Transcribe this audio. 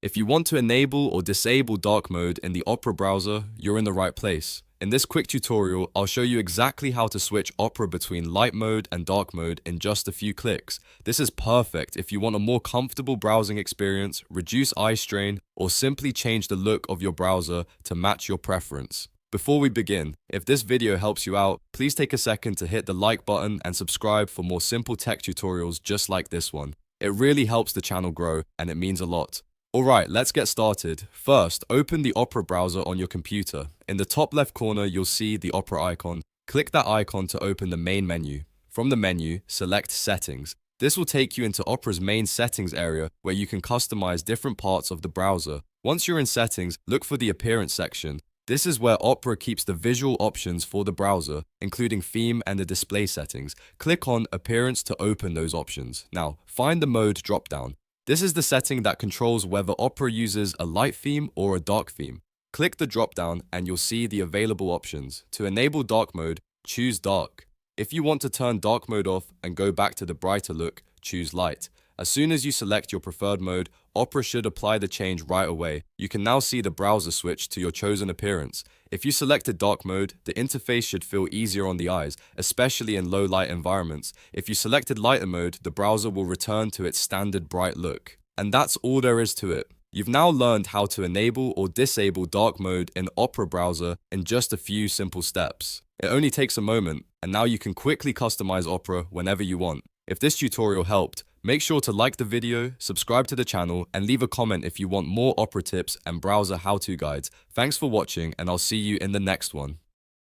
If you want to enable or disable dark mode in the Opera browser, you're in the right place. In this quick tutorial, I'll show you exactly how to switch Opera between light mode and dark mode in just a few clicks. This is perfect if you want a more comfortable browsing experience, reduce eye strain, or simply change the look of your browser to match your preference. Before we begin, if this video helps you out, please take a second to hit the like button and subscribe for more simple tech tutorials just like this one. It really helps the channel grow and it means a lot. Alright, let's get started. First, open the Opera browser on your computer. In the top left corner, you'll see the Opera icon. Click that icon to open the main menu. From the menu, select Settings. This will take you into Opera's main settings area where you can customize different parts of the browser. Once you're in Settings, look for the Appearance section. This is where Opera keeps the visual options for the browser, including theme and the display settings. Click on Appearance to open those options. Now, find the Mode dropdown. This is the setting that controls whether Opera uses a light theme or a dark theme. Click the drop-down and you'll see the available options. To enable dark mode, choose dark. If you want to turn dark mode off and go back to the brighter look, choose light. As soon as you select your preferred mode, Opera should apply the change right away. You can now see the browser switch to your chosen appearance. If you selected dark mode, the interface should feel easier on the eyes, especially in low light environments. If you selected lighter mode, the browser will return to its standard bright look. And that's all there is to it. You've now learned how to enable or disable dark mode in Opera browser in just a few simple steps. It only takes a moment, and now you can quickly customize Opera whenever you want. If this tutorial helped, make sure to like the video, subscribe to the channel, and leave a comment if you want more Opera tips and browser how-to guides. Thanks for watching, and I'll see you in the next one.